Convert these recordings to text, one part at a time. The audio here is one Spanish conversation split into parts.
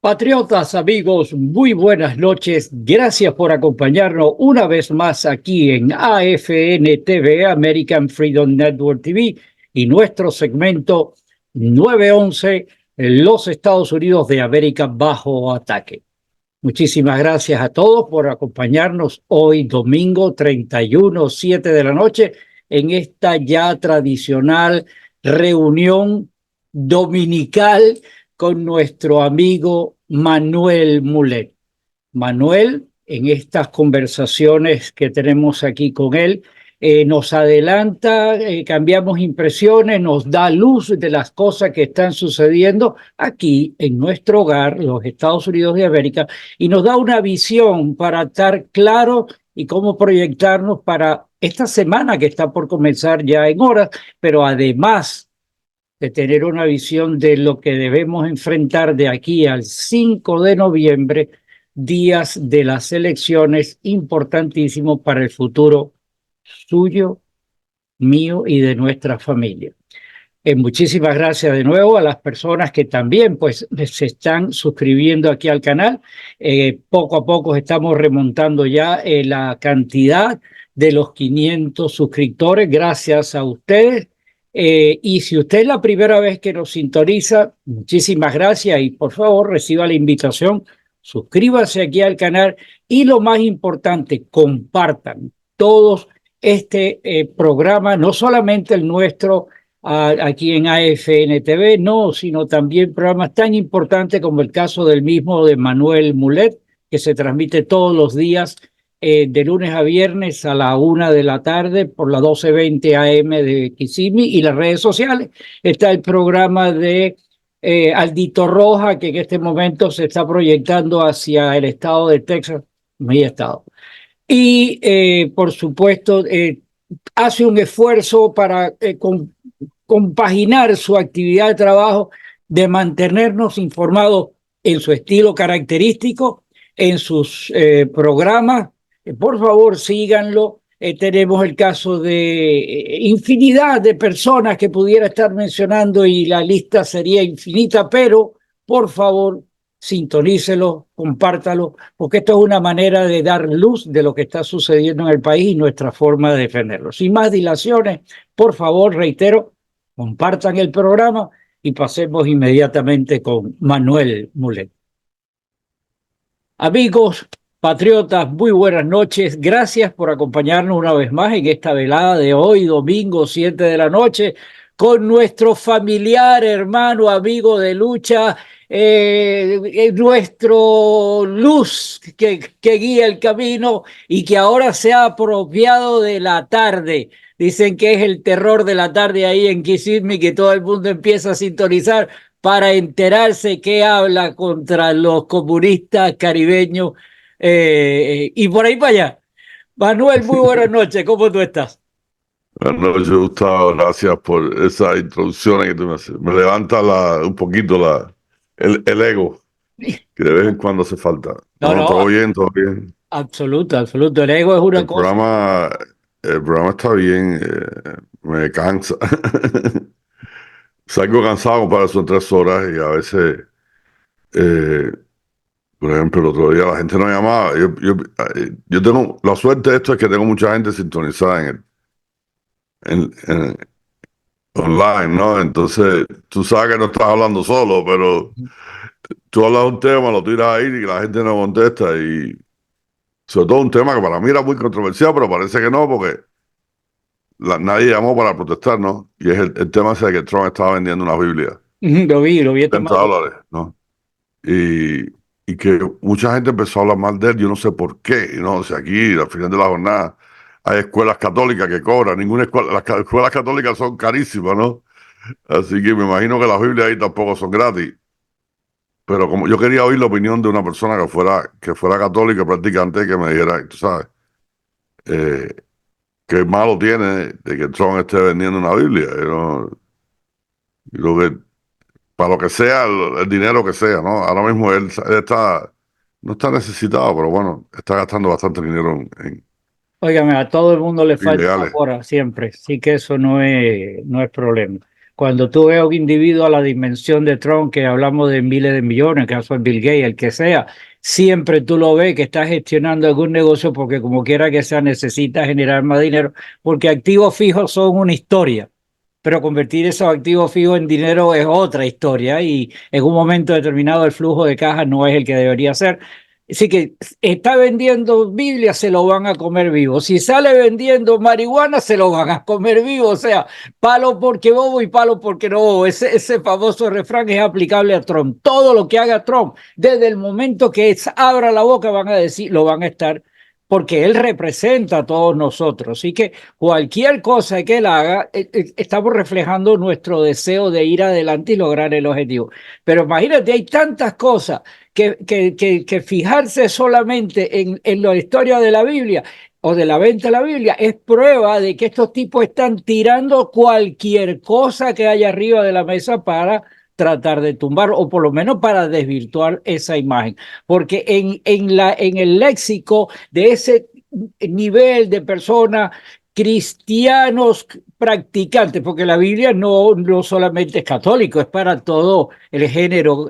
Patriotas, amigos, muy buenas noches. Gracias por acompañarnos una vez más aquí en AFN TV, American Freedom Network TV, y nuestro segmento 911, los Estados Unidos de América bajo ataque. Muchísimas gracias a todos por acompañarnos hoy, domingo 31, 7 de la noche, en esta ya tradicional reunión dominical con nuestro amigo Manuel Mulet. Manuel, en estas conversaciones que tenemos aquí con él, nos adelanta, cambiamos impresiones, nos da luz de las cosas que están sucediendo aquí en nuestro hogar, los Estados Unidos de América, y nos da una visión para estar claro y cómo proyectarnos para esta semana que está por comenzar ya en horas, pero además de tener una visión de lo que debemos enfrentar de aquí al 5 de noviembre, días de las elecciones importantísimos para el futuro suyo, mío y de nuestra familia. Muchísimas gracias de nuevo a las personas que también pues se están suscribiendo aquí al canal. Poco a poco estamos remontando ya la cantidad de los 500 suscriptores, gracias a ustedes. Y si usted es la primera vez que nos sintoniza, muchísimas gracias y por favor reciba la invitación, suscríbase aquí al canal y lo más importante, compartan todos este programa, no solamente el nuestro, aquí en AFN TV, no, sino también programas tan importantes como el caso del mismo de Manuel Mulet, que se transmite todos los días de lunes a viernes a la 1 de la tarde por la 12:20 AM de Kissimmee, y las redes sociales. Está el programa de Aldito Roja, que en este momento se está proyectando hacia el estado de Texas, mi estado. Y por supuesto, hace un esfuerzo para compaginar su actividad de trabajo, de mantenernos informados en su estilo característico, en sus programas. Por favor, síganlo. Tenemos el caso de infinidad de personas que pudiera estar mencionando y la lista sería infinita, pero por favor, sintonícelo, compártalo, porque esto es una manera de dar luz de lo que está sucediendo en el país y nuestra forma de defenderlo. Sin más dilaciones, por favor, reitero, compartan el programa y pasemos inmediatamente con Manuel Mulet. Amigos, patriotas, muy buenas noches. Gracias por acompañarnos una vez más en esta velada de hoy, domingo 7 de la noche, con nuestro familiar, hermano, amigo de lucha, nuestro luz que guía el camino y que ahora se ha apropiado de la tarde. Dicen que es el terror de la tarde ahí en Kissimmee, que todo el mundo empieza a sintonizar para enterarse que habla contra los comunistas caribeños y por ahí para allá. Manuel, muy buenas noches, ¿cómo tú estás? Buenas noches, Gustavo. Gracias por esa introducción que tú me haces. Me levanta un poquito el ego, que de vez en cuando hace falta. No, No, no, todo bien, todo bien. absoluto, absoluto. El ego es una El cosa. programa, el programa está bien, me cansa. Salgo cansado para son 3 horas y a veces, eh, por ejemplo, el otro día la gente no llamaba. Yo tengo, la suerte de esto es que tengo mucha gente sintonizada en online, ¿no? Entonces, tú sabes que no estás hablando solo, pero tú hablas de un tema, lo tiras ahí y la gente no contesta. Y sobre todo un tema que para mí era muy controversial, pero parece que no, porque nadie llamó para protestar, ¿no? Y es el tema ese de que Trump estaba vendiendo una Biblia, Lo vi esta 30 mañana. dólares, ¿no? Y, y que mucha gente empezó a hablar mal de él, yo no sé por qué, ¿no? O sea, aquí, al final de la jornada, hay escuelas católicas que cobran, ninguna escuela, escuelas católicas son carísimas, ¿no? Así que me imagino que las Biblias ahí tampoco son gratis. Pero como yo quería oír la opinión de una persona que fuera católica practicante, que me dijera, tú sabes, eh, qué malo tiene de que Trump esté vendiendo una Biblia. Yo creo que para lo que sea, el dinero que sea, ¿no? Ahora mismo no está necesitado, pero bueno, está gastando bastante dinero en Óigame, a todo el mundo le falta una ilegales. hora siempre, sí que eso no es problema. Cuando tú ves a un individuo a la dimensión de Trump, que hablamos de miles de millones, que caso de Bill Gates, el que sea, siempre tú lo ves que está gestionando algún negocio porque como quiera que sea necesita generar más dinero, porque activos fijos son una historia, pero convertir esos activos fijos en dinero es otra historia y en un momento determinado el flujo de caja no es el que debería ser. Así que está vendiendo Biblia, se lo van a comer vivo. Si sale vendiendo marihuana, se lo van a comer vivo. O sea, palo porque bobo y palo porque no bobo. Ese famoso refrán es aplicable a Trump. Todo lo que haga Trump, desde el momento que abra la boca, van a decir, lo van a estar, porque él representa a todos nosotros. Así que cualquier cosa que él haga, estamos reflejando nuestro deseo de ir adelante y lograr el objetivo. Pero imagínate, hay tantas cosas que fijarse solamente en la historia de la Biblia o de la venta de la Biblia es prueba de que estos tipos están tirando cualquier cosa que haya arriba de la mesa para tratar de tumbar o por lo menos para desvirtuar esa imagen. Porque en el léxico de ese nivel de personas cristianos practicantes, porque la Biblia no solamente es católico, es para todo el género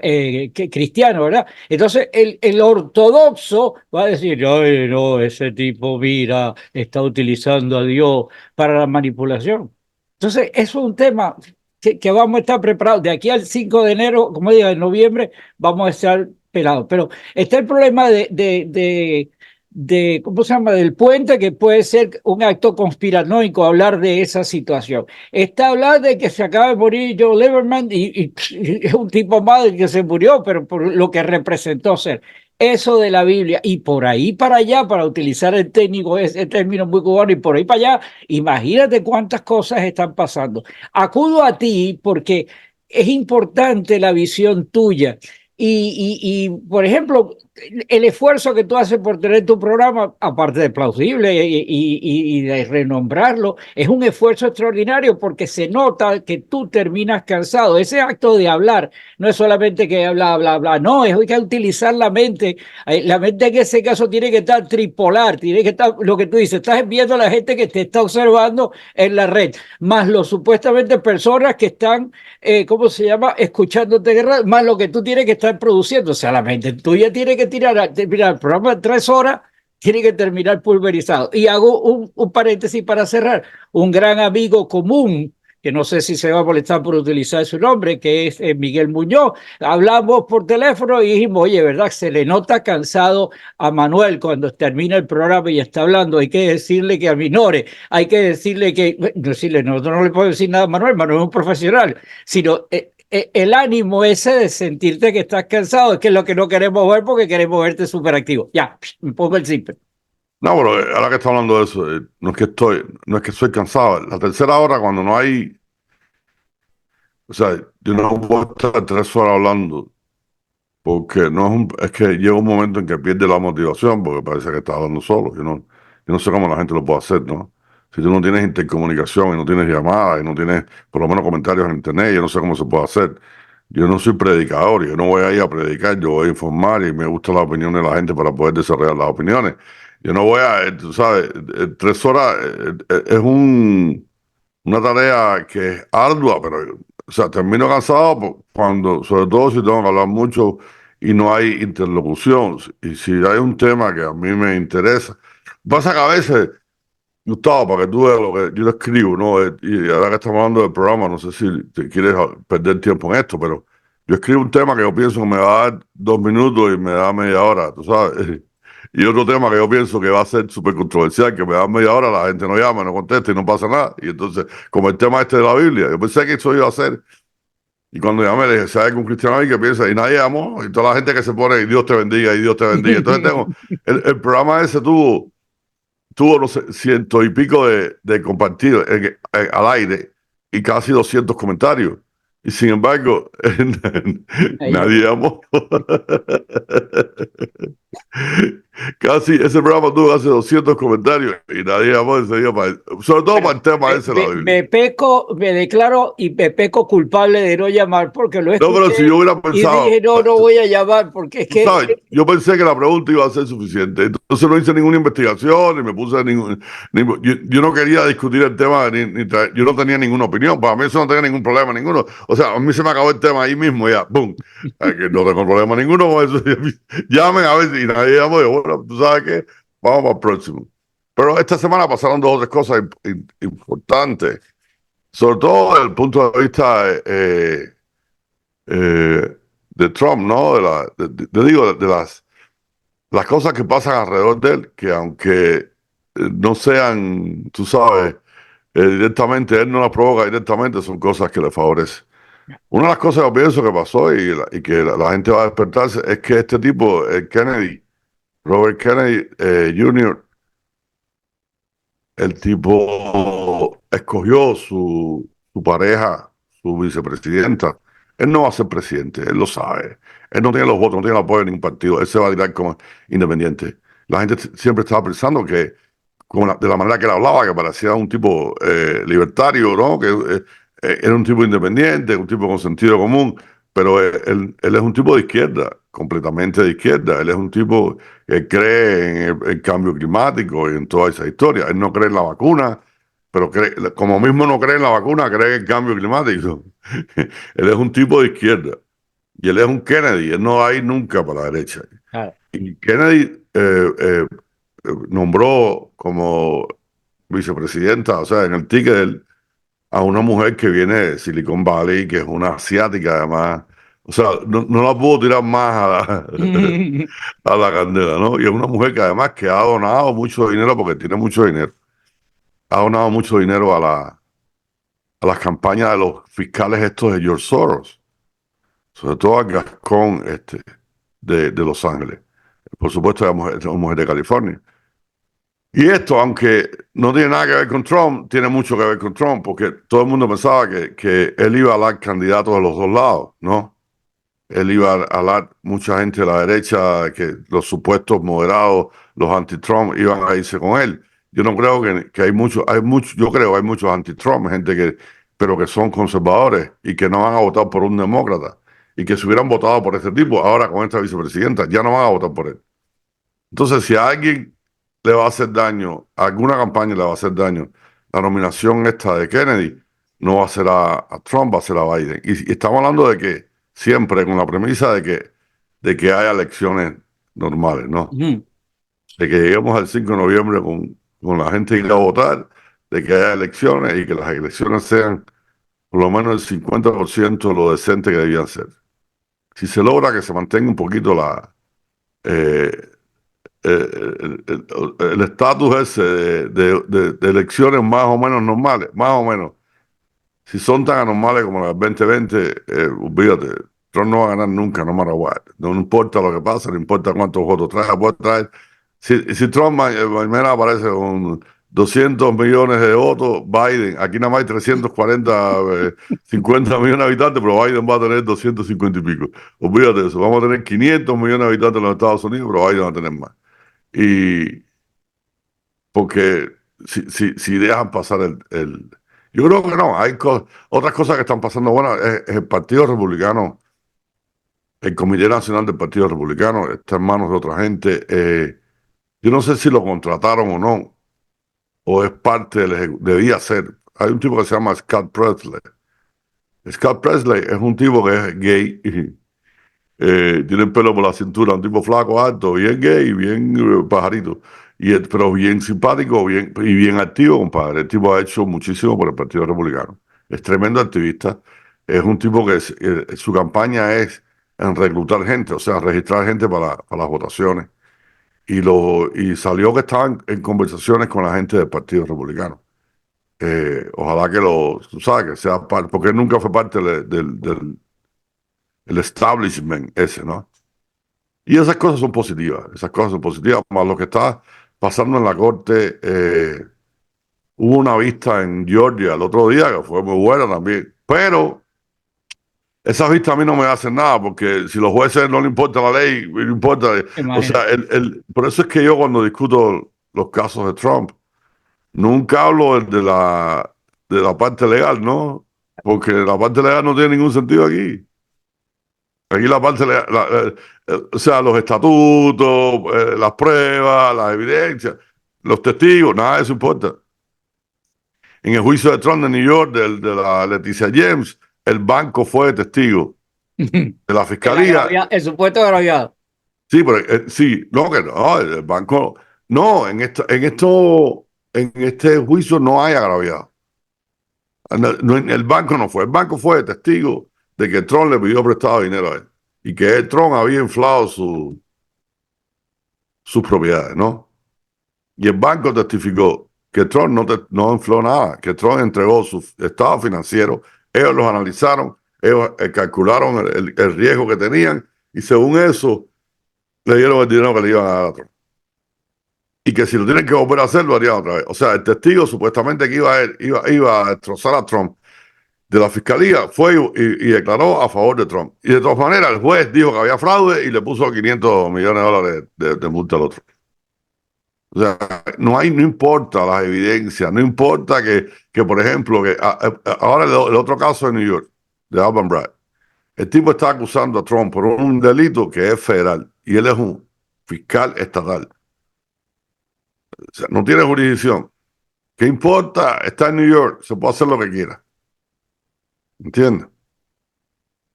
cristiano, ¿verdad? Entonces el ortodoxo va a decir, ay, no, ese tipo, mira, está utilizando a Dios para la manipulación. Entonces, eso es un tema que vamos a estar preparados. De aquí al 5 de enero, como digo, en noviembre, vamos a estar pelados. Pero está el problema ¿cómo se llama? Del puente, que puede ser un acto conspiranoico hablar de esa situación. Está hablar de que se acaba de morir Joe Lieberman y es un tipo más que se murió, pero por lo que representó ser. Eso de la Biblia y por ahí para allá, para utilizar el técnico, ese término muy cubano, y por ahí para allá, imagínate cuántas cosas están pasando. Acudo a ti porque es importante la visión tuya. Por ejemplo, el esfuerzo que tú haces por tener tu programa, aparte de plausible y de renombrarlo, es un esfuerzo extraordinario porque se nota que tú terminas cansado. Ese acto de hablar no es solamente que bla, bla, bla, no, es que utilizar la mente. La mente en ese caso tiene que estar tripolar, tiene que estar, lo que tú dices, estás viendo a la gente que te está observando en la red, más los supuestamente personas que están, ¿cómo se llama?, escuchándote, más lo que tú tienes que estar produciendo. O sea, la mente tuya tiene que terminar el programa de 3 horas, tiene que terminar pulverizado. Y hago un paréntesis para cerrar. Un gran amigo común, que no sé si se va a molestar por utilizar su nombre, que es Miguel Muñoz. Hablamos por teléfono y dijimos, oye, ¿verdad? Se le nota cansado a Manuel cuando termina el programa y está hablando. Hay que decirle que aminore, hay que decirle que, decirle, nosotros no le podemos decir nada a Manuel, Manuel es un profesional, sino el ánimo ese de sentirte que estás cansado, es que es lo que no queremos ver porque queremos verte súper activo. Ya, me pongo el simple. No, pero ahora que está hablando de eso, no es que estoy cansado. La tercera hora, cuando no hay, o sea, yo no puedo estar 3 horas hablando, porque no es es que llega un momento en que pierde la motivación, porque parece que está hablando solo. Yo no sé cómo la gente lo puede hacer, ¿no? Si tú no tienes intercomunicación y no tienes llamadas y no tienes por lo menos comentarios en internet, yo no sé cómo se puede hacer. Yo no soy predicador, yo no voy a ir a predicar, yo voy a informar y me gusta la opinión de la gente para poder desarrollar las opiniones. Yo no voy tú sabes, 3 horas es una tarea que es ardua, pero, o sea, termino cansado cuando, sobre todo si tengo que hablar mucho y no hay interlocución. Y si hay un tema que a mí me interesa, pasa que a veces, Gustavo, para que tú veas lo que yo te escribo, ¿no? Y ahora que estamos hablando del programa, no sé si te quieres perder tiempo en esto, pero yo escribo un tema que yo pienso que me va a dar 2 minutos y me da media hora, tú sabes. Y otro tema que yo pienso que va a ser súper controversial, que me da media hora, la gente no llama, no contesta y no pasa nada. Y entonces, como el tema este de la Biblia, yo pensé que eso iba a ser. Y cuando llamé, le dije, ¿sabes algún cristiano ahí que piensa? Y nadie llamó. Y toda la gente que se pone, y Dios te bendiga, y Dios te bendiga. Entonces el programa ese tuvo no sé, 100 y pico de compartidos al aire y casi 200 comentarios. Y sin embargo, Ella, nadie llamó. Casi ese programa tuvo casi 200 comentarios y nadie llamó ese día, sobre todo para bueno, el tema ese de la Biblia. me declaro y me peco culpable de no llamar porque lo No, pero escuché si yo hubiera y pensado, dije, no, no voy a llamar porque es tú que sabes, yo pensé que la pregunta iba a ser suficiente. Entonces no hice ninguna investigación, ni me puse yo no quería discutir el tema, yo no tenía ninguna opinión. Para mí eso no tenía ningún problema ninguno. O sea, a mí se me acabó el tema ahí mismo, ya, ¡pum! Que no tengo problema ninguno con eso. Llamen a ver si nadie llamó. Yo, bueno, tú sabes qué, vamos para el próximo. Pero esta semana pasaron dos o tres cosas importantes, sobre todo desde el punto de vista de Trump, ¿no? Digo, de las cosas que pasan alrededor de él, que aunque no sean, tú sabes, directamente, él no las provoca directamente, son cosas que le favorecen. Una de las cosas que pienso que pasó y que la gente va a despertarse es que este tipo, Kennedy, Robert Kennedy Jr., el tipo escogió su pareja, su vicepresidenta. Él no va a ser presidente, él lo sabe. Él no tiene los votos, no tiene el apoyo de ningún partido. Él se va a tirar como independiente. La gente siempre estaba pensando que, de la manera que él hablaba, que parecía un tipo libertario, ¿no? Que era un tipo independiente, un tipo con sentido común. Pero él es un tipo de izquierda, completamente de izquierda. Él es un tipo que cree en el cambio climático y en toda esa historia. Él no cree en la vacuna, pero como mismo no cree en la vacuna, cree en el cambio climático. Él es un tipo de izquierda y él es un Kennedy, él no va a ir nunca para la derecha. ah, Y Kennedy nombró como vicepresidenta, o sea, en el ticket de él, a una mujer que viene de Silicon Valley, que es una asiática además. O sea, no la puedo tirar más a la candela, ¿no? Y es una mujer que además que ha donado mucho dinero, porque tiene mucho dinero, ha donado mucho dinero a las campañas de los fiscales estos de George Soros, sobre todo a Gascón de Los Ángeles. Por supuesto, es una mujer de California. Y esto, aunque no tiene nada que ver con Trump, tiene mucho que ver con Trump, porque todo el mundo pensaba que él iba a dar candidatos de los dos lados, ¿no? Él iba a hablar mucha gente de la derecha, que los supuestos moderados, los anti-Trump, iban a irse con él. Yo no creo que yo creo que hay muchos anti-Trump, gente pero que son conservadores y que no van a votar por un demócrata. Y que si hubieran votado por este tipo, ahora con esta vicepresidenta, ya no van a votar por él. Entonces, si a alguien le va a hacer daño, a alguna campaña le va a hacer daño, la nominación esta de Kennedy no va a ser a Trump, va a ser a Biden. Y estamos hablando de que siempre con la premisa de que haya elecciones normales, ¿no? ujú. De que lleguemos al 5 de noviembre con la gente que va a votar, de que haya elecciones y que las elecciones sean por lo menos el 50% de lo decente que debían ser. Si se logra que se mantenga un poquito eh, el estatus ese de elecciones más o menos normales, más o menos. Si son tan anormales como las del 2020, olvídate, Trump no va a ganar nunca, no matter what. No importa lo que pase, no importa cuántos votos trae, puede traer. Si Trump mañana aparece con 200 millones de votos, Biden, aquí nada más hay 340, 50 millones de habitantes, pero Biden va a tener 250 y pico. Olvídate de eso, vamos a tener 500 millones de habitantes en los Estados Unidos, pero Biden va a tener más. Y porque si dejan pasar yo creo que no, hay otras cosas que están pasando. Bueno, es el Partido Republicano, el Comité Nacional del Partido Republicano está en manos de otra gente. Yo no sé si lo contrataron o no, o es parte debía ser. Hay un tipo que se llama Scott Presley. Scott Presley es un tipo que es gay. Tiene el pelo por la cintura, un tipo flaco, alto, bien gay, bien pajarito, pero bien simpático y bien activo, compadre. El tipo ha hecho muchísimo por el Partido Republicano. Es tremendo activista. Es un tipo que su campaña es en reclutar gente, o sea, registrar gente para las votaciones. Y salió que estaban en conversaciones con la gente del Partido Republicano. Ojalá que tú sabes, que sea parte, porque él nunca fue parte del el establishment ese, ¿no? Y esas cosas son positivas, más lo que está pasando en la corte. Hubo una vista en Georgia el otro día que fue muy buena también, pero Esas vistas a mí no me hacen nada, porque si los jueces no le importa la ley, no importa. O sea, Imagínate. por eso es que yo cuando discuto los casos de Trump, nunca hablo de la parte legal, ¿no? Porque la parte legal no tiene ningún sentido aquí. Aquí la parte legal, o sea, los estatutos, las pruebas, las evidencias, los testigos, nada de eso importa. En el juicio de Trump de New York, de la Leticia James, el banco fue testigo de la fiscalía. El supuesto agraviado. Sí, pero sí, no, que no, el banco, no, en este juicio no hay agraviado. El banco no fue, el banco fue testigo de que Trump le pidió prestado dinero a él y que Trump había inflado sus propiedades, ¿no? Y el banco testificó que Trump no infló nada, que Trump entregó su estado financiero, ellos los analizaron, ellos calcularon el riesgo que tenían y según eso le dieron el dinero que le iban a dar a Trump. Y que si lo tienen que volver a hacer, lo harían otra vez. O sea, el testigo supuestamente que iba a destrozar a Trump de la fiscalía fue y declaró a favor de Trump. Y de todas maneras, el juez dijo que había fraude y le puso 500 millones de dólares de multa al otro. O sea, no importa las evidencias, no importa por ejemplo, ahora el otro caso de New York, de Alvin Bragg, el tipo está acusando a Trump por un delito que es federal y él es un fiscal estatal. O sea, no tiene jurisdicción. ¿Qué importa? Está en New York, se puede hacer lo que quiera. ¿Entiendes?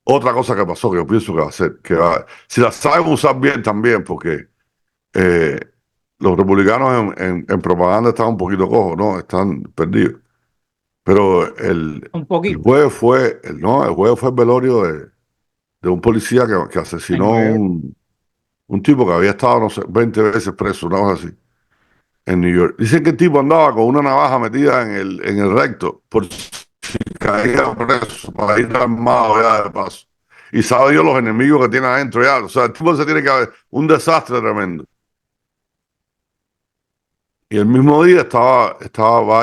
Otra cosa que pasó que yo pienso que va a hacer, si la saben usar bien también, porque eh, los republicanos en propaganda están un poquito cojos, ¿no? Están perdidos. Pero Un el poquito. jueves fue, no, el jueves fue el velorio de un policía que En asesinó Nueva York. un tipo que había estado, no sé, 20 veces preso, una cosa así, en New York. Dicen que el tipo andaba con una navaja metida en el recto, por si caía preso, para ir armado ya de paso. Y sabe Dios los enemigos que tiene adentro ya. O sea, el tipo se tiene que haber un desastre tremendo. Y el mismo día estaba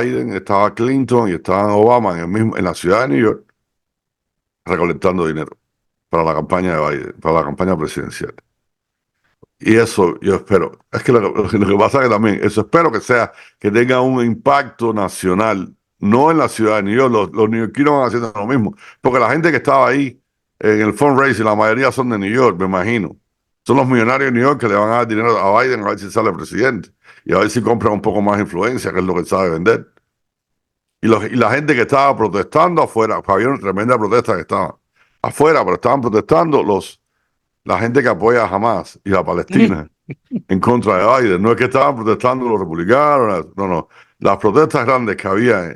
Biden, estaba Clinton y estaba Obama en la ciudad de New York recolectando dinero para la campaña de Biden, para la campaña presidencial. Y eso yo espero. Es que lo que pasa es que también, eso espero que sea, que tenga un impacto nacional, no en la ciudad de New York. Los neoyorquinos van haciendo lo mismo. Porque la gente que estaba ahí en el fundraising, la mayoría son de New York, me imagino. Son los millonarios de New York que le van a dar dinero a Biden a ver si sale presidente. Y a ver si compra un poco más influencia, que es lo que sabe vender. Y la gente que estaba protestando afuera, había una tremenda protesta que estaba afuera, pero estaban protestando la gente que apoya a Hamas y a Palestina en contra de Biden. No es que estaban protestando los republicanos, no, no. Las protestas grandes que había,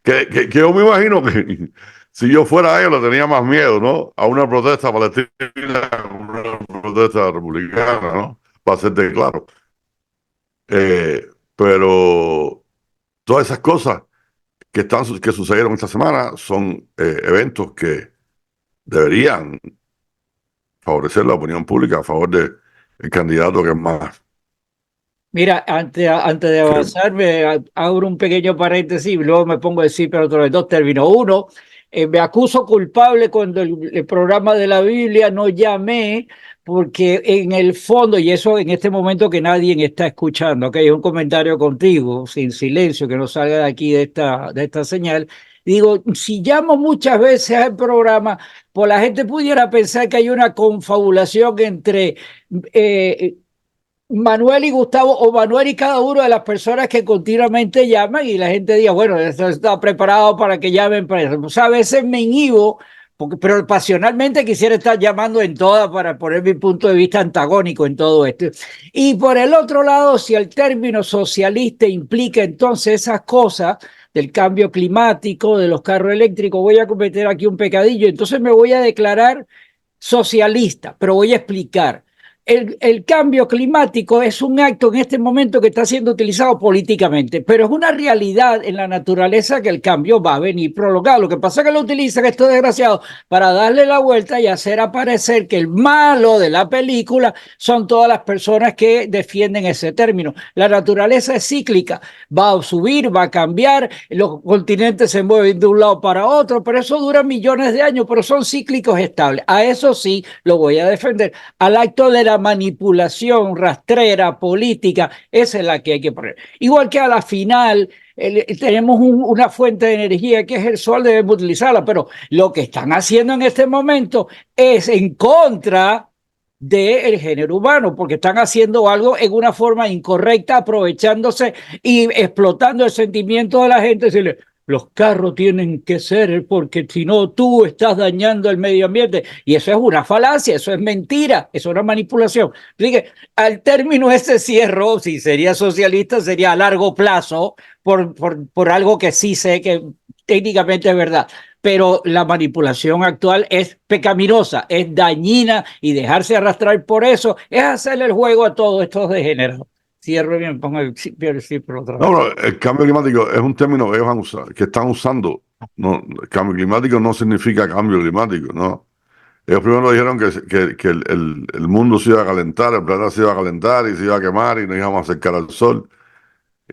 que yo me imagino que si yo fuera ellos le tenía más miedo, ¿no? A una protesta palestina que a una protesta republicana, ¿no? Para hacerte claro. Pero todas esas cosas que sucedieron esta semana son eventos que deberían favorecer la opinión pública a favor del candidato que es más. Mira, antes de Que, avanzar, abro un pequeño paréntesis y luego me pongo a decir, pero otros dos términos. Uno, me acuso culpable cuando el programa de la Biblia no llamé, porque en el fondo, y eso en este momento que nadie está escuchando, que es un comentario contigo, sin silencio, que no salga de aquí de esta señal. Digo, si llamo muchas veces al programa, pues la gente pudiera pensar que hay una confabulación entre eh, Manuel y Gustavo, o Manuel y cada una de las personas que continuamente llaman, y la gente diga, bueno, esto está preparado para que llamen para eso. O sea, a veces me inhibo, pero pasionalmente quisiera estar llamando en todas para poner mi punto de vista antagónico en todo esto. Y por el otro lado, si el término socialista implica entonces esas cosas del cambio climático, de los carros eléctricos, voy a cometer aquí un pecadillo, entonces me voy a declarar socialista, pero voy a explicar. el cambio climático es un acto en este momento que está siendo utilizado políticamente, pero es una realidad en la naturaleza que el cambio va a venir prolongado. Lo que pasa es que lo utilizan estos desgraciados para darle la vuelta y hacer aparecer que el malo de la película son todas las personas que defienden ese término. La naturaleza es cíclica, va a subir, va a cambiar, los continentes se mueven de un lado para otro, pero eso dura millones de años, pero son cíclicos estables. A eso sí lo voy a defender. Al acto de la manipulación rastrera política, esa es la que hay que poner. Igual que a la final tenemos una fuente de energía que es el sol, debemos utilizarla, pero lo que están haciendo en este momento es en contra del género humano, porque están haciendo algo en una forma incorrecta, aprovechándose y explotando el sentimiento de la gente, decirle, los carros tienen que ser porque si no tú estás dañando el medio ambiente. Y eso es una falacia, eso es mentira, eso es una manipulación. Así que al término ese cierro, si sería socialista, sería a largo plazo, por algo que sí sé que técnicamente es verdad. Pero la manipulación actual es pecaminosa, es dañina y dejarse arrastrar por eso es hacerle el juego a todos estos degenerados. Cierro bien, pongo el círculo otra vez. No, pero el cambio climático es un término que ellos han usado, que están usando. No, el cambio climático no significa cambio climático, ¿no? Ellos primero dijeron que el mundo se iba a calentar, el planeta se iba a calentar y se iba a quemar y nos íbamos a acercar al sol.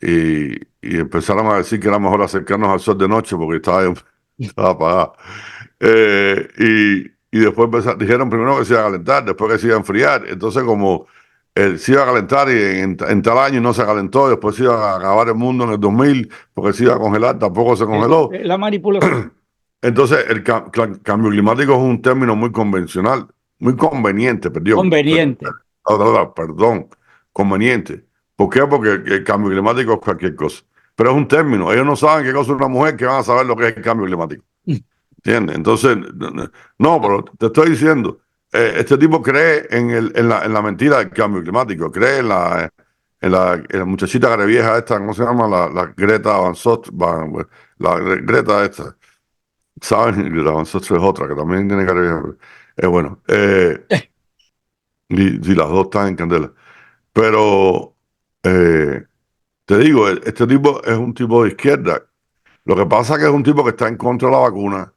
Y empezaron a decir que era mejor acercarnos al sol de noche porque estaba apagado. Y después dijeron primero que se iba a calentar, después que se iba a enfriar. Entonces, como se iba a calentar y en tal año no se calentó, después se iba a acabar el mundo en el 2000 porque se iba a congelar, tampoco se congeló. La manipulación. Entonces, el cambio climático es un término muy convencional, muy conveniente, Conveniente. Perdón, conveniente. ¿Por qué? Porque el cambio climático es cualquier cosa. Pero es un término. Ellos no saben qué cosa es una mujer que van a saber lo que es el cambio climático. ¿Entiendes? Entonces, no, pero te estoy diciendo, este tipo cree en la mentira del cambio climático, cree en la muchachita vieja esta, ¿cómo se llama? La Greta Van Sot, la Greta esta. ¿Saben? Greta Van Sot es otra que también tiene cara vieja. Bueno, y las dos están en candela. Pero te digo, este tipo es un tipo de izquierda. Lo que pasa es que es un tipo que está en contra de la vacuna,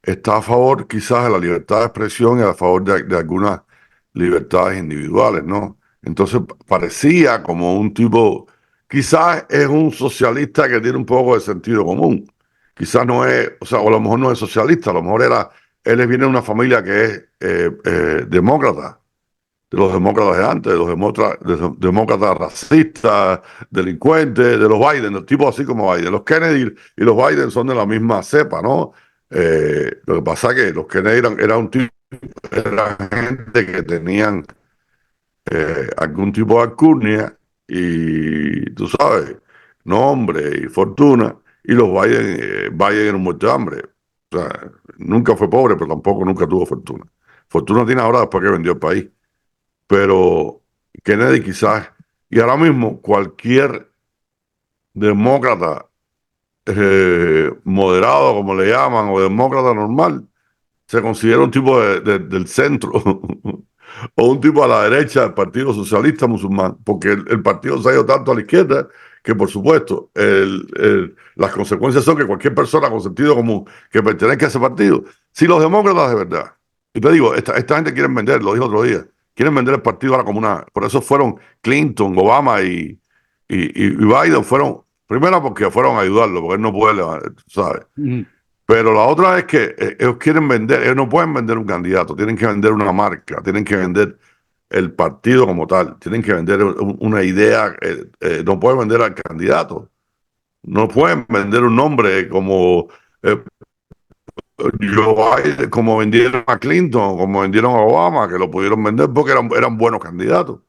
está a favor quizás de la libertad de expresión y a favor de algunas libertades individuales, ¿no? Entonces parecía como un tipo, quizás es un socialista que tiene un poco de sentido común. Quizás no es, o sea, o a lo mejor no es socialista, a lo mejor él viene de una familia que es demócrata, de los demócratas de antes, de los demócratas racistas, delincuentes, de los Biden, los tipos así como Biden. Los Kennedy y los Biden son de la misma cepa, ¿no? Lo que pasa es que los Kennedy eran gente que tenían algún tipo de alcurnia y, tú sabes, nombre y fortuna, y los Biden era un muerto de hambre. O sea, nunca fue pobre, pero tampoco nunca tuvo fortuna. Fortuna tiene ahora después que vendió el país. Pero Kennedy quizás, y ahora mismo cualquier demócrata moderado, como le llaman, o demócrata normal, se considera un tipo del centro o un tipo a la derecha del Partido Socialista Musulmán, porque el partido se ha ido tanto a la izquierda que, por supuesto, las consecuencias son que cualquier persona con sentido común que pertenezca a ese partido, si los demócratas de verdad, y te digo, esta gente quiere vender, lo dije otro día, quieren vender el partido ahora como por eso fueron Clinton, Obama y Biden fueron, primero porque fueron a ayudarlo, porque él no puede, ¿sabes? Pero la otra es que ellos quieren vender, ellos no pueden vender un candidato, tienen que vender una marca, tienen que vender el partido como tal, tienen que vender una idea, no pueden vender al candidato, no pueden vender un nombre como Joe Biden, como vendieron a Clinton, como vendieron a Obama, que lo pudieron vender porque eran buenos candidatos.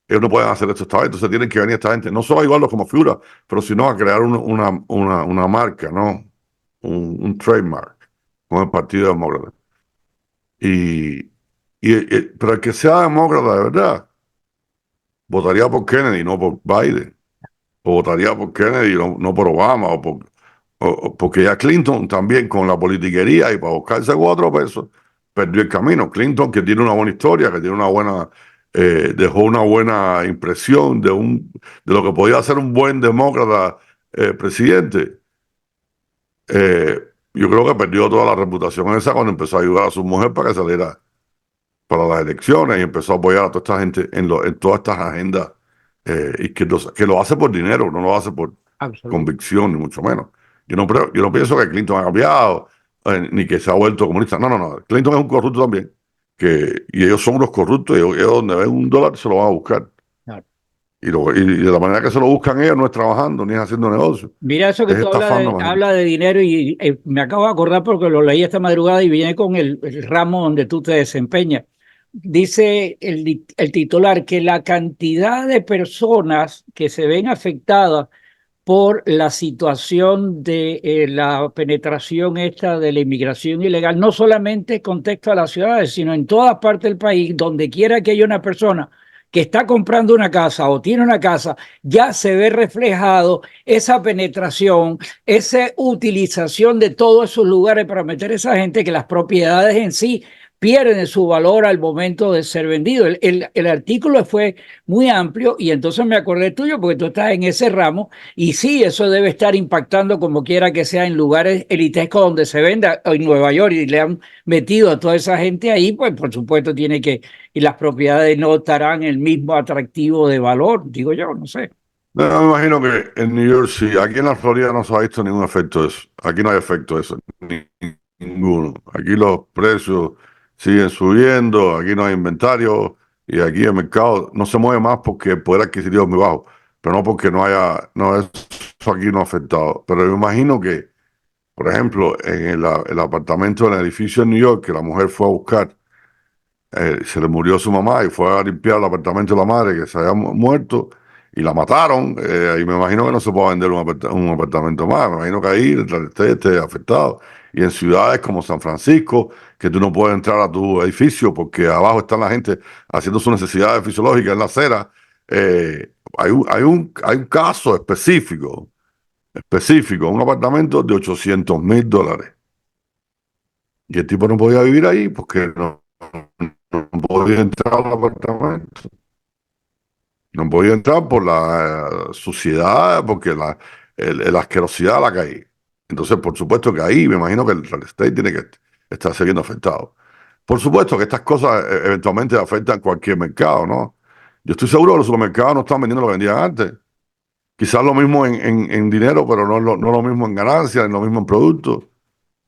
Ellos no pueden hacer esto esta vez, entonces tienen que venir esta gente, no solo a ayudarlos como figura, pero sino a crear una marca, ¿no? Un trademark con el Partido Demócrata. Pero el que sea demócrata de verdad, votaría por Kennedy, no por Biden. O votaría por Kennedy, no por Obama, porque ya Clinton también con la politiquería y para buscarse 4 pesos, perdió el camino. Clinton, que tiene una buena historia, que tiene una buena dejó una buena impresión de lo que podía ser un buen demócrata presidente. Yo creo que perdió toda la reputación esa cuando empezó a ayudar a su mujer para que saliera para las elecciones y empezó a apoyar a toda esta gente en todas estas agendas izquierdosas, que lo hace por dinero, no lo hace por Absolutamente. convicción, ni mucho menos. Yo no pienso que Clinton ha cambiado, ni que se ha vuelto comunista. No, no, no. Clinton es un corrupto también. Y ellos son unos corruptos, y ellos donde ven $1 se lo van a buscar. Claro. Y de la manera que se lo buscan ellos no es trabajando ni es haciendo negocio, Mira eso que es tú estafando a la gente. habla de dinero y me acabo de acordar porque lo leí esta madrugada y viene con el ramo donde tú te desempeñas. Dice el titular que la cantidad de personas que se ven afectadas por la situación de la penetración esta de la inmigración ilegal, no solamente en contexto a las ciudades, sino en todas partes del país, donde quiera que haya una persona que está comprando una casa o tiene una casa, ya se ve reflejado esa penetración, esa utilización de todos esos lugares para meter a esa gente, que las propiedades en sí pierden su valor al momento de ser vendido. El artículo fue muy amplio y entonces me acordé tuyo porque tú estás en ese ramo y sí, eso debe estar impactando como quiera que sea en lugares elitescos donde se venda, en Nueva York, y le han metido a toda esa gente ahí, pues por supuesto tiene que, y las propiedades no estarán el mismo atractivo de valor, digo yo, no sé. No, me imagino que en New York sí, aquí en la Florida no se ha visto ningún efecto de eso. Aquí no hay efecto de eso, ninguno. Aquí los precios siguen subiendo, aquí no hay inventario y aquí el mercado no se mueve más porque el poder adquisitivo es muy bajo, pero no porque no haya, no, eso aquí no ha afectado. Pero me imagino que, por ejemplo, en el apartamento del edificio en New York que la mujer fue a buscar, se le murió su mamá y fue a limpiar el apartamento de la madre que se había muerto y la mataron. Y me imagino que no se puede vender un apartamento más. Me imagino que ahí el real estate esté afectado. Y en ciudades como San Francisco, que tú no puedes entrar a tu edificio porque abajo están la gente haciendo sus necesidades fisiológicas en la acera. Hay un caso específico, un apartamento de $800,000. Y el tipo no podía vivir ahí porque no podía entrar al apartamento. No podía entrar por la suciedad, porque la asquerosidad de la calle. Entonces, por supuesto que ahí me imagino que el real estate tiene que estar siendo afectado. Por supuesto que estas cosas eventualmente afectan cualquier mercado, ¿no? Yo estoy seguro que los supermercados no están vendiendo lo que vendían antes. Quizás lo mismo en dinero, pero no lo mismo en ganancias, no lo mismo en productos.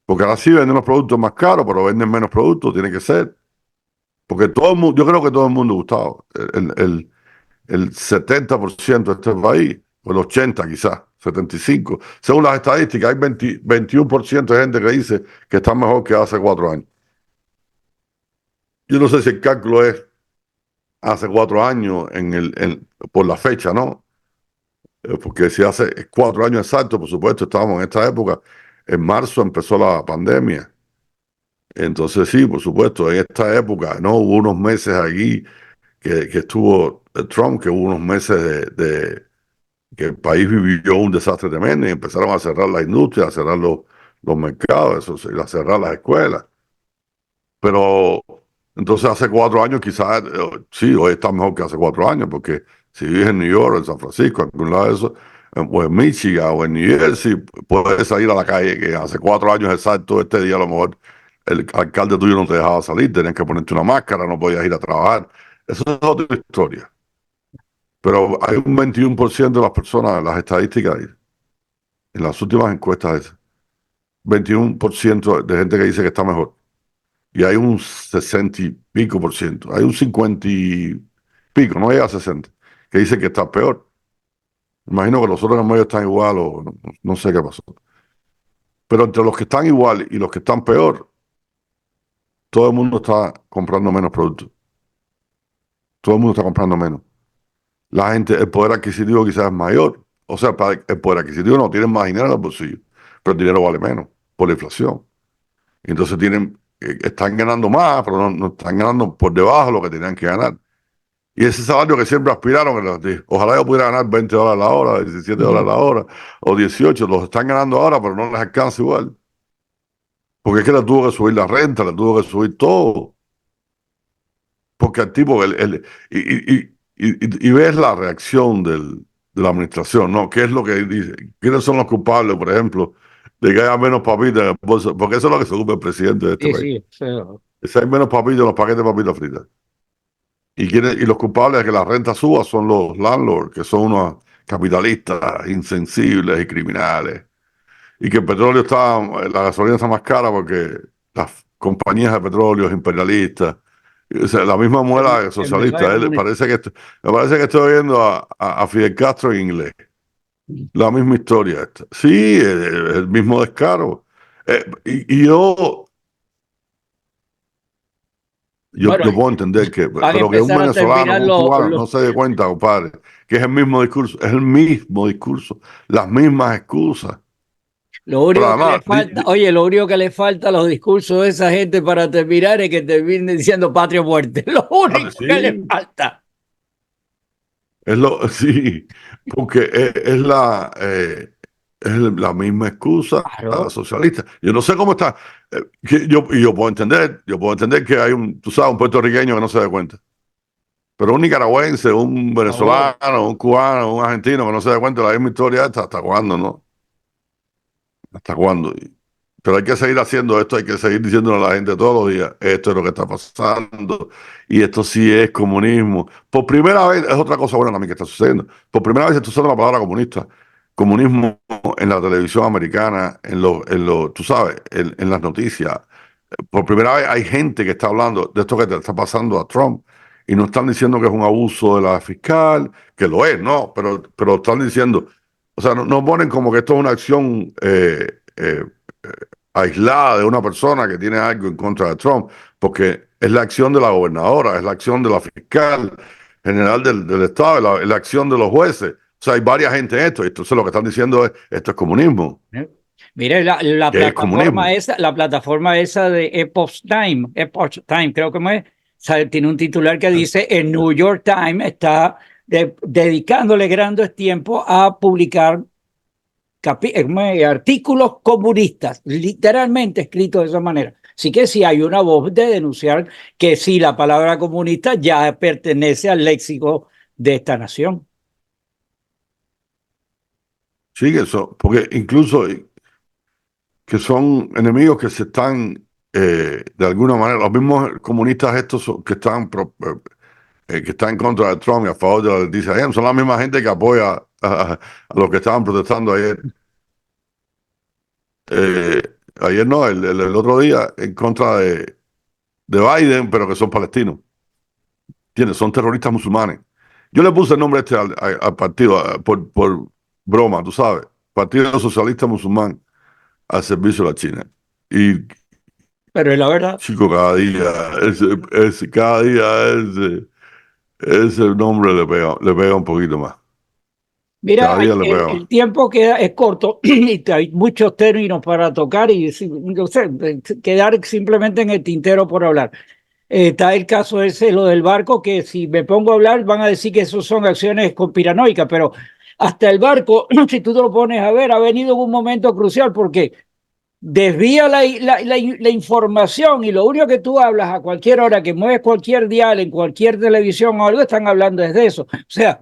Porque ahora sí venden los productos más caros, pero venden menos productos, tiene que ser. Porque todo el mundo, yo creo que todo el mundo, Gustavo, el 70% de este país, o el 80% quizás, 75%, según las estadísticas, hay 21% de gente que dice que está mejor que hace 4 años. Yo no sé si el cálculo es hace 4 años por la fecha, ¿no? Porque si hace 4 años exactos, por supuesto, estábamos en esta época, en marzo empezó la pandemia. Entonces sí, por supuesto, en esta época, ¿no? Hubo unos meses aquí que estuvo Trump, que hubo unos meses que el país vivió un desastre tremendo y empezaron a cerrar la industria, a cerrar los mercados, a cerrar las escuelas. Pero entonces hace 4 años quizás, sí, hoy está mejor que hace 4 años, porque si vives en New York, en San Francisco, en algún lado de eso, o en Michigan o en New Jersey, puedes salir a la calle, que hace 4 años exacto, este día a lo mejor el alcalde tuyo no te dejaba salir, tenías que ponerte una máscara, no podías ir a trabajar. Eso es otra historia. Pero hay un 21% de las personas, las estadísticas, en las últimas encuestas, 21% de gente que dice que está mejor. Y hay un 60 y pico por ciento, hay un 50 y pico, no llega a 60, que dice que está peor. Imagino que los otros en el medio están igual o no sé qué pasó. Pero entre los que están igual y los que están peor, todo el mundo está comprando menos productos. Todo el mundo está comprando menos. La gente, el poder adquisitivo quizás es mayor. O sea, el poder adquisitivo no tienen más dinero en el bolsillo, pero el dinero vale menos por la inflación. Y entonces están ganando más, pero no están ganando por debajo de lo que tenían que ganar. Y ese salario que siempre aspiraron, ojalá yo pudiera ganar $20 la hora, $17 la hora, o 18, los están ganando ahora, pero no les alcanza igual. Porque es que le tuvo que subir la renta, le tuvo que subir todo. porque el tipo, y ves la reacción de la administración, ¿no? ¿Qué es lo que dice? ¿Quiénes son los culpables, por ejemplo, de que haya menos papitas en el bolso? Porque eso es lo que se ocupa el presidente de este Sí, país. sí, o Si hay menos papitas en los paquetes de papitas fritas. Y los culpables de que la renta suba son los landlords, que son unos capitalistas insensibles y criminales. Y que el petróleo la gasolina está más cara porque las compañías de petróleo imperialistas, o sea, la misma muela empezó a socialista. comunicar. Me parece que estoy oyendo a Fidel Castro en inglés. La misma historia esta. Sí, el mismo descaro. Y Bueno, yo puedo entender van a pero que un empezar a venezolano, terminar que un cubano no se dé cuenta, compadre, que es el mismo discurso, las mismas excusas. lo Pero único que le además, falta, oye, lo único que le falta a los discursos de esa gente para terminar es que terminen diciendo patria o muerte. Lo único que le sí, falta. sí, porque es la misma excusa a la Claro, socialista. Yo no sé cómo está. Yo yo puedo entender que hay tú sabes, un puertorriqueño que no se da cuenta. Pero un nicaragüense, un por favor. venezolano, un cubano, un argentino que no se da cuenta de la misma historia esta, ¿hasta cuándo, no? ¿Hasta cuándo? Pero hay que seguir haciendo esto, hay que seguir diciéndole a la gente todos los días, esto es lo que está pasando, y esto sí es comunismo. Por primera vez, es otra cosa buena también que está sucediendo, por primera vez se está usando la palabra comunista. Comunismo en la televisión americana, tú sabes, en las noticias. Por primera vez hay gente que está hablando de esto que te está pasando a Trump y no están diciendo que es un abuso de la fiscal, que lo es, ¿no? Pero están diciendo, o sea, no ponen como que esto es una acción aislada de una persona que tiene algo en contra de Trump, porque es la acción de la gobernadora, es la acción de la fiscal general del Estado, es la acción de los jueces. O sea, hay varias gente en esto, y entonces lo que están diciendo es, esto es comunismo, ¿Eh? Mire, que es comunismo. la plataforma esa de Epoch Time, creo que es, sabe, tiene un titular que dice: el New York Times está dedicándole grandes tiempo a publicar artículos comunistas, literalmente escritos de esa manera. Así que sí hay una voz de denunciar que sí, la palabra comunista ya pertenece al léxico de esta nación. Sí, eso, porque incluso que son enemigos que se están, de alguna manera, los mismos comunistas estos que están en contra de Trump y a favor de la Leticia James, son la misma gente que apoya a los que estaban protestando ayer. Eh, Ayer no, el otro día en contra de Biden, pero que son palestinos. ¿Entiendes? Son terroristas musulmanes. Yo le puse el nombre este al partido por broma, tú sabes. Partido Socialista Musulmán al servicio de la China. Y Pero es la verdad. chico, cada día ese nombre le pega un poquito más. Mira, Cada día le pega más. el tiempo es corto y hay muchos términos para tocar y no sé, quedar simplemente en el tintero por hablar. Está el caso ese, lo del barco, que si me pongo a hablar van a decir que eso son acciones conspiranoicas, pero hasta el barco, si tú te lo pones a ver, ha venido en un momento crucial porque desvía la información y lo único que tú hablas a cualquier hora, que mueves cualquier dial en cualquier televisión o algo, están hablando desde eso. O sea,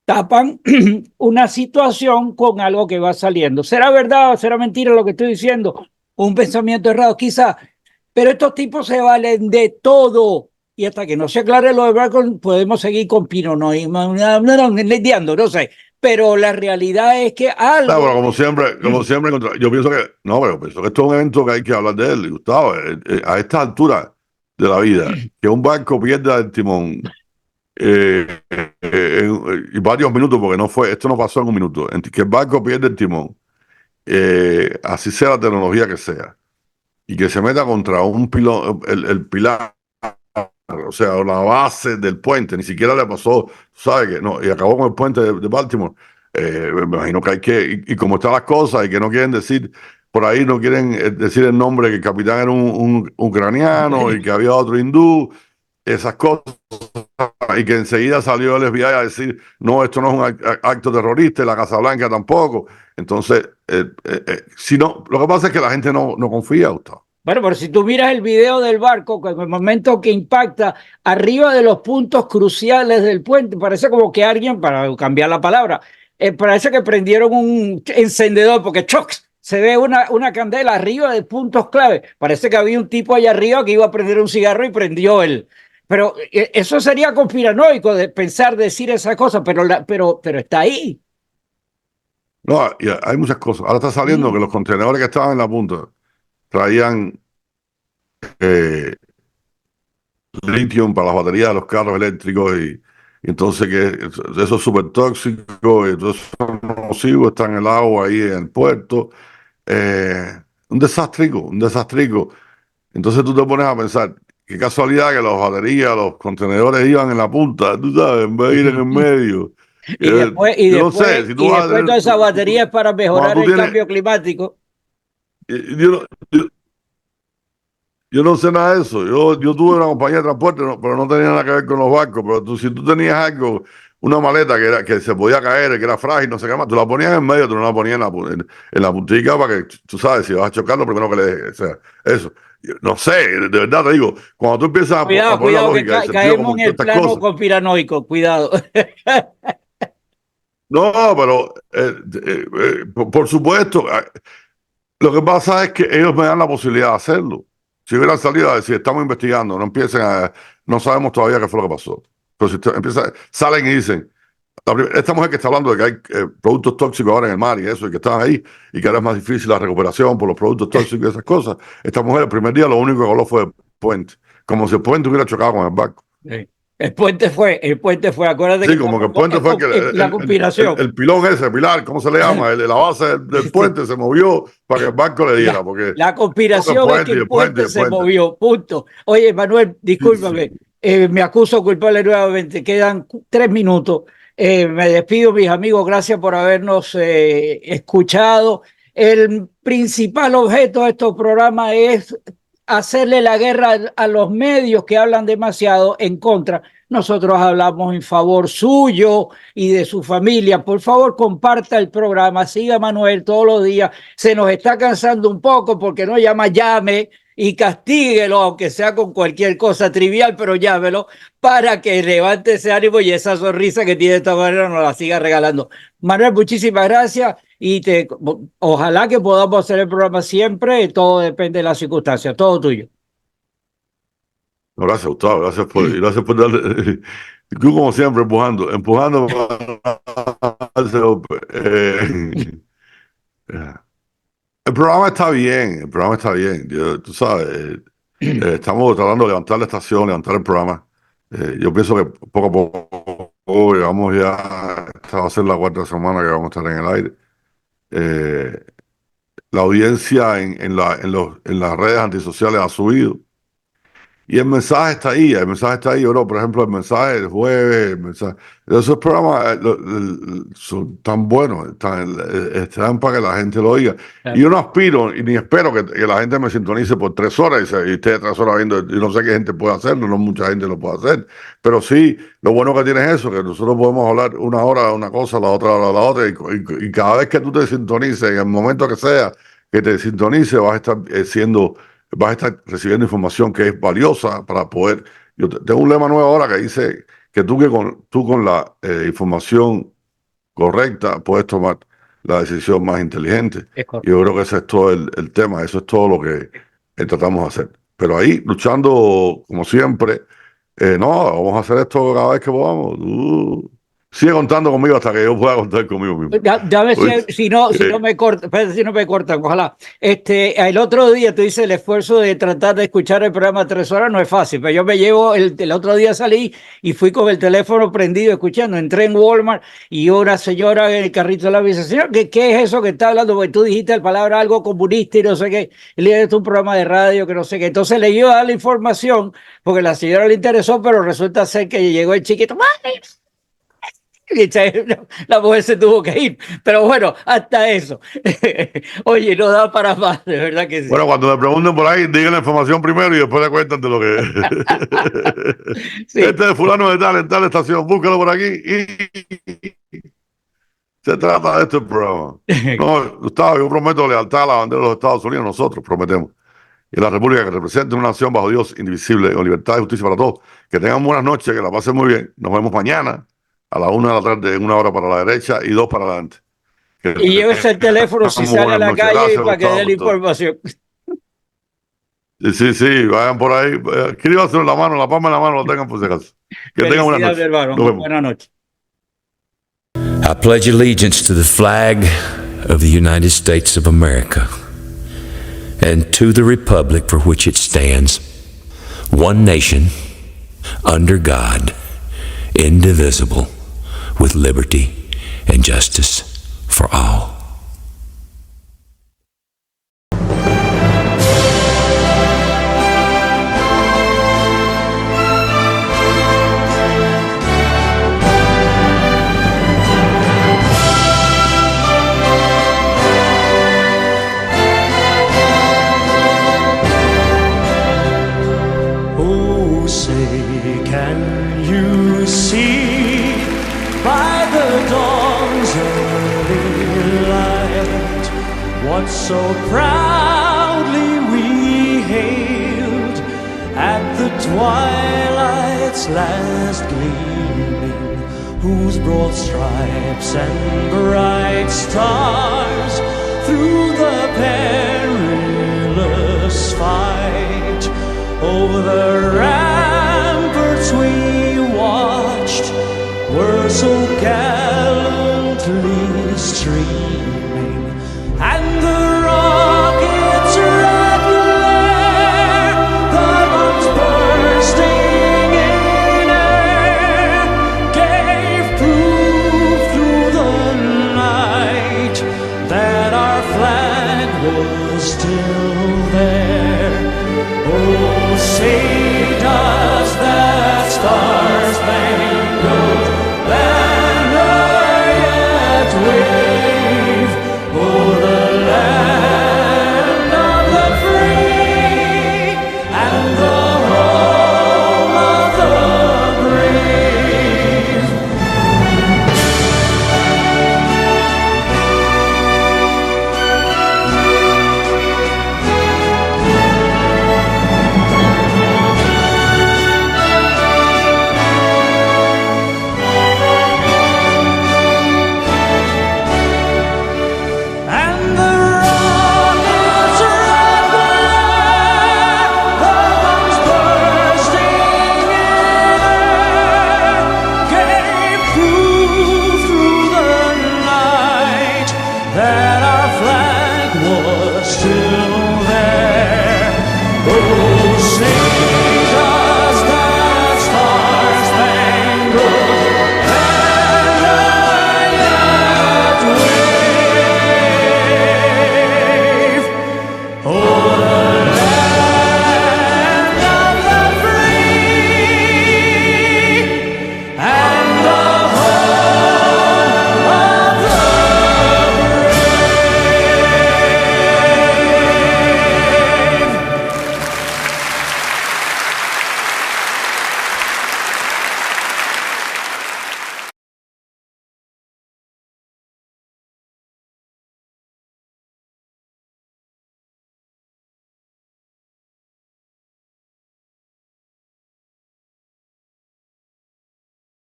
tapan una situación con algo que va saliendo. ¿Será verdad o será mentira lo que estoy diciendo? Un pensamiento errado, quizás. Pero estos tipos se valen de todo. Y hasta que no se aclare lo de Barco, podemos seguir con Pino, no, no sé. Pero la realidad es que No, algo. pero como siempre, yo pienso que, no, pero pienso que esto es un evento que hay que hablar de él, Gustavo, a esta altura de la vida, que un barco pierda el timón y varios minutos, porque esto no pasó en un minuto, que el barco pierde el timón, así sea la tecnología que sea, y que se meta contra un el pilar, o sea, la base del puente, ni siquiera le pasó, ¿sabes? Que no, y acabó con el puente de Baltimore. Me imagino que hay que, y como están las cosas, y que no quieren decir, por ahí no quieren decir el nombre, que el capitán era un ucraniano y que había otro hindú, esas cosas, y que enseguida salió el FBI a decir, no, esto no es un acto terrorista, y la Casa Blanca tampoco. Entonces, si no, lo que pasa es que la gente no confía, Gustavo. Bueno, pero si tú miras el video del barco, en el momento que impacta arriba de los puntos cruciales del puente, parece como que alguien, para cambiar la palabra, parece que prendieron un encendedor, porque ¡chocs! Se ve una candela arriba de puntos clave. Parece que había un tipo allá arriba que iba a prender un cigarro y prendió él. Pero eso sería conspiranoico de pensar, decir esas cosas, pero está ahí. No, y hay muchas cosas. Ahora está saliendo que los contenedores que estaban en la punta traían eh, litio para las baterías de los carros eléctricos y entonces que eso es súper tóxico y entonces son nocivos, está en el agua ahí en el puerto. Eh, un desastrico, un desastrico. Entonces tú te pones a pensar, qué casualidad que las baterías, los contenedores iban en la punta, tú sabes, en vez de ir en el medio. Y después, y Yo no sé, después, si y tú vas a después tener, toda esa batería es para mejorar cuando tú el tienes, cambio climático. yo, yo no sé nada de eso. Yo tuve una compañía de transporte, pero no tenía nada que ver con los barcos. Pero si tú tenías algo, una maleta que se podía caer, que era frágil, no sé qué más, tú la ponías en medio, tú no la ponías en la puntica para que, tú sabes, si vas a chocar, lo primero que le dejes. O sea, eso. No sé, de verdad te digo, cuando tú empiezas a Cuidado, poner la cuidado, que lógica, el sentido caemos común en y todas el estas plano cosas. conspiranoico, cuidado. No, pero por supuesto, lo que pasa es que ellos me dan la posibilidad de hacerlo. Si hubieran salido a decir, estamos investigando, no empiecen a, no sabemos todavía qué fue lo que pasó. Pero si salen y dicen, esta mujer que está hablando de que hay productos tóxicos ahora en el mar y eso, y que están ahí, y que ahora es más difícil la recuperación por los productos tóxicos y esas cosas, esta mujer el primer día lo único que habló fue el puente, como si el puente hubiera chocado con el barco. Sí. El puente fue, acuérdate que Sí, como que el puente fue que la conspiración. el pilón ese, pilar, ¿cómo se le llama? La base del Sí. puente se movió para que el barco le diera, La, porque la toca el conspiración es que puente y el el puente y puente el se puente. movió, punto. Oye, Manuel, Sí, sí. discúlpame, me acuso culpable nuevamente, quedan 3 minutos. Me despido, mis amigos, gracias por habernos escuchado. El principal objeto de estos programas es hacerle la guerra a los medios que hablan demasiado en contra. Nosotros hablamos en favor suyo y de su familia. Por favor, comparta el programa, siga a Manuel todos los días. Se nos está cansando un poco porque no llama, llame y castíguelo, aunque sea con cualquier cosa trivial, pero llámelo para que levante ese ánimo y esa sonrisa que tiene de esta manera nos la siga regalando. Manuel, muchísimas gracias y ojalá que podamos hacer el programa siempre. Todo depende de las circunstancias. Todo tuyo. No, gracias, Gustavo, gracias por darle. Tú, como siempre, empujando para el programa está bien, el programa está bien. Tú sabes, estamos tratando de levantar la estación, levantar el programa. Yo pienso que poco a poco llegamos ya, esta va a ser la cuarta semana que vamos a estar en el aire. Eh, la audiencia en las redes antisociales ha subido. Y el mensaje está ahí, el mensaje está ahí, bro. Por ejemplo, el mensaje del jueves, el mensaje. Esos programas son tan buenos, están para que la gente lo oiga. Y Claro. yo no aspiro y ni espero que la gente me sintonice por 3 horas y esté 3 horas viendo. Y no sé qué gente puede hacerlo, no mucha gente lo puede hacer. Pero sí, lo bueno que tiene es eso, que nosotros podemos hablar una hora de una cosa, la otra hora de la otra. Y cada vez que tú te sintonices, en el momento que sea que te sintonice, vas a estar vas a estar recibiendo información que es valiosa para poder. Yo tengo un lema nuevo ahora que dice que tú con la información correcta puedes tomar la decisión más inteligente. Es Y yo correcto. creo que ese es todo el tema, eso es todo lo que tratamos de hacer. Pero ahí, luchando como siempre, no, vamos a hacer esto cada vez que podamos. Sigue contando conmigo hasta que yo pueda contar conmigo mismo. Dame ¿Oíste? si no me cortan, si no me cortan, ojalá. El otro día tú dices el esfuerzo de tratar de escuchar el programa 3 horas no es fácil, pero yo me llevo, el otro día salí y fui con el teléfono prendido escuchando, entré en Walmart y una señora en el carrito de la dice, señor, ¿qué es eso que está hablando? Porque tú dijiste la palabra algo comunista y no sé qué, y le dije, esto es un programa de radio que no sé qué. Entonces le iba a dar la información porque la señora le interesó, pero resulta ser que llegó el chiquito, ¡mami! Y la mujer se tuvo que ir. Pero bueno, hasta eso. Oye, no da para más, de verdad que sí. Bueno, cuando me pregunten por ahí, digan la información primero y después le cuentan de lo que es. Sí. Este es fulano de tal, en tal estación, búscalo por aquí y se trata de este programa. No, Gustavo, yo prometo lealtad a la bandera de los Estados Unidos, nosotros prometemos. y la república que represente una nación bajo Dios, indivisible, con libertad y justicia para todos. Que tengan buenas noches, que la pasen muy bien. Nos vemos mañana a las 1 de la tarde, en 1 hora para la derecha y 2 para adelante. Y llévese el teléfono si sale a la calle para que dé la información. Sí, vayan por ahí. Escríbanse en la mano, la palma en la mano, lo tengan por si acaso. Que tengan buenas noches. Hermano. Buenas noches. I pledge allegiance to the flag of the United States of America and to the republic for which it stands, one nation, under God, indivisible, with liberty and justice for all. What so proudly we hailed at the twilight's last gleaming, whose broad stripes and bright stars through the perilous fight over the ramparts we